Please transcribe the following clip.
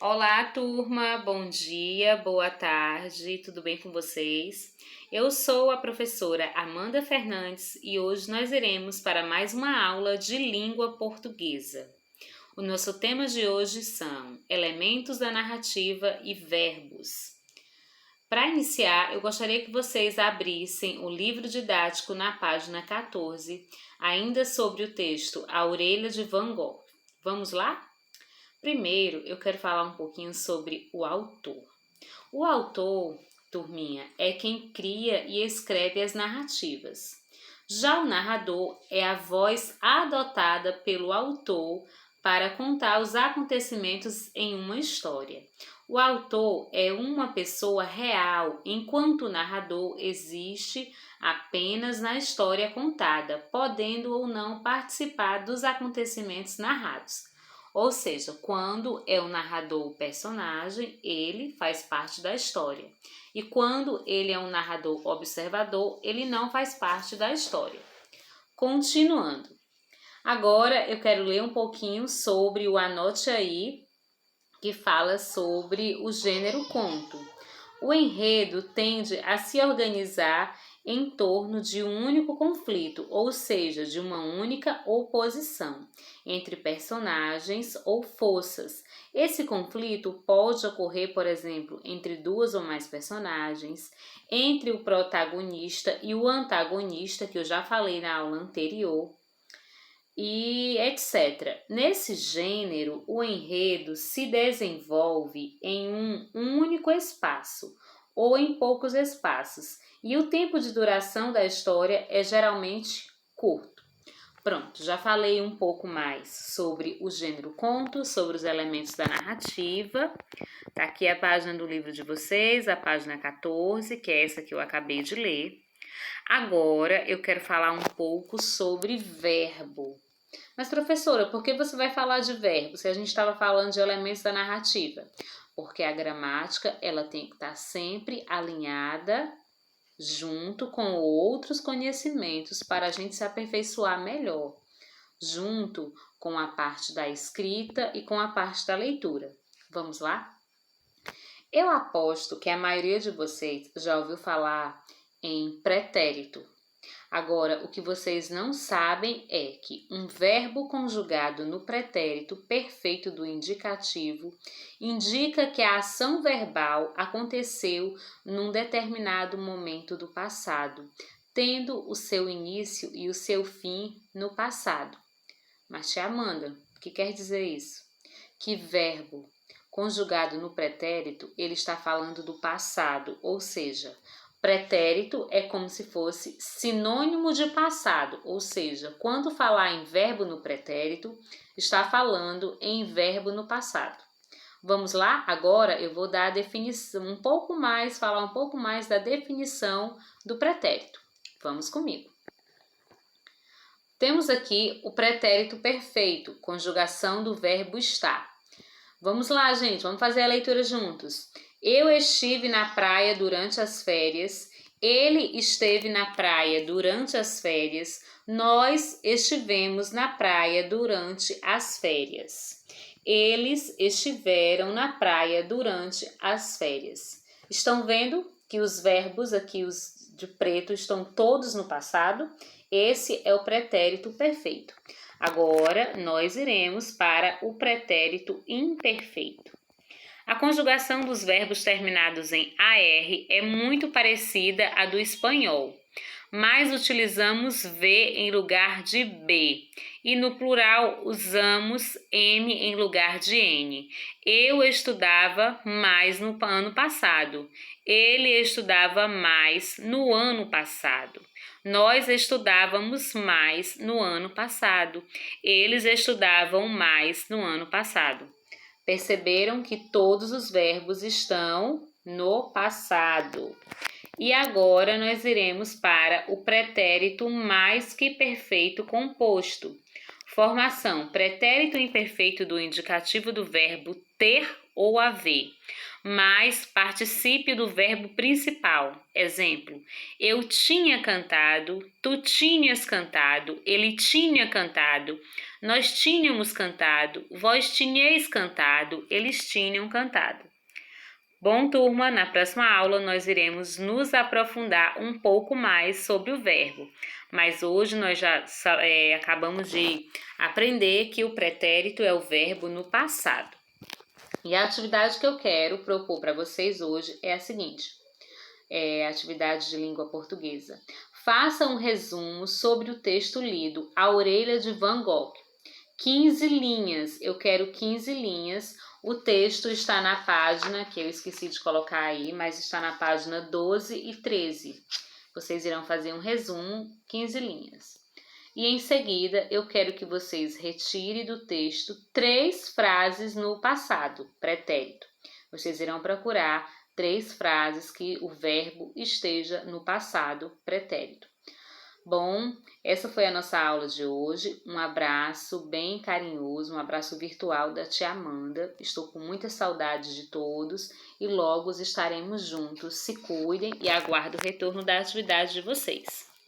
Olá, turma, bom dia, boa tarde, tudo bem com vocês? Eu sou a professora Amanda Fernandes e hoje nós iremos para mais uma aula de língua portuguesa. O nosso tema de hoje são elementos da narrativa e verbos. Para iniciar, eu gostaria que vocês abrissem o livro didático na página 14, ainda sobre o texto A Orelha de Van Gogh. Vamos lá? Primeiro, eu quero falar um pouquinho sobre o autor. O autor, turminha, é quem cria e escreve as narrativas. Já o narrador é a voz adotada pelo autor para contar os acontecimentos em uma história. O autor é uma pessoa real, enquanto o narrador existe apenas na história contada, podendo ou não participar dos acontecimentos narrados. Ou seja, quando é o narrador o personagem, ele faz parte da história. E quando ele é um narrador observador, ele não faz parte da história. Continuando. Agora eu quero ler um pouquinho sobre o Anote Aí, que fala sobre o gênero conto. O enredo tende a se organizar em torno de um único conflito, ou seja, de uma única oposição entre personagens ou forças. Esse conflito pode ocorrer, por exemplo, entre duas ou mais personagens, entre o protagonista e o antagonista, que eu já falei na aula anterior, e etc. Nesse gênero, o enredo se desenvolve em um único espaço ou em poucos espaços, e o tempo de duração da história é geralmente curto. Pronto, já falei um pouco mais sobre o gênero conto, sobre os elementos da narrativa. Tá aqui a página do livro de vocês, a página 14, que é essa que eu acabei de ler. Agora eu quero falar um pouco sobre verbo. Mas, professora, por que você vai falar de verbo se a gente estava falando de elementos da narrativa? Porque a gramática ela tem que estar sempre alinhada junto com outros conhecimentos para a gente se aperfeiçoar melhor, junto com a parte da escrita e com a parte da leitura. Vamos lá? Eu aposto que a maioria de vocês já ouviu falar em pretérito. Agora, o que vocês não sabem é que um verbo conjugado no pretérito perfeito do indicativo indica que a ação verbal aconteceu num determinado momento do passado, tendo o seu início e o seu fim no passado. Mas, tia Amanda, o que quer dizer isso? Que verbo conjugado no pretérito, ele está falando do passado, ou seja, pretérito é como se fosse sinônimo de passado, ou seja, quando falar em verbo no pretérito, está falando em verbo no passado. Vamos lá? Agora eu vou dar a definição falar um pouco mais da definição do pretérito. Vamos comigo. Temos aqui o pretérito perfeito, conjugação do verbo estar. Vamos lá, gente, vamos fazer a leitura juntos. Eu estive na praia durante as férias. Ele esteve na praia durante as férias. Nós estivemos na praia durante as férias. Eles estiveram na praia durante as férias. Estão vendo que os verbos aqui, os de preto, estão todos no passado? Esse é o pretérito perfeito. Agora, nós iremos para o pretérito imperfeito. A conjugação dos verbos terminados em AR é muito parecida à do espanhol, mas utilizamos V em lugar de B e no plural usamos M em lugar de N. Eu estudava mais no ano passado. Ele estudava mais no ano passado. Nós estudávamos mais no ano passado. Eles estudavam mais no ano passado. Perceberam que todos os verbos estão no passado. E agora nós iremos para o pretérito mais que perfeito composto. Formação: pretérito imperfeito do indicativo do verbo ter ou haver, mais particípio do verbo principal. Exemplo: eu tinha cantado, tu tinhas cantado, ele tinha cantado, nós tínhamos cantado, vós tinhais cantado, eles tinham cantado. Bom, turma, na próxima aula nós iremos nos aprofundar um pouco mais sobre o verbo, mas hoje nós já acabamos de aprender que o pretérito é o verbo no passado. E a atividade que eu quero propor para vocês hoje é a seguinte, atividade de língua portuguesa. Faça um resumo sobre o texto lido A Orelha de Van Gogh. 15 linhas, eu quero 15 linhas. O texto está na página, que eu esqueci de colocar aí, mas está na página 12 e 13. Vocês irão fazer um resumo, 15 linhas. E em seguida, eu quero que vocês retirem do texto 3 frases no passado, pretérito. Vocês irão procurar 3 frases que o verbo esteja no passado, pretérito. Bom, essa foi a nossa aula de hoje. Um abraço bem carinhoso, um abraço virtual da tia Amanda. Estou com muita saudade de todos e logo estaremos juntos. Se cuidem e aguardo o retorno da atividade de vocês.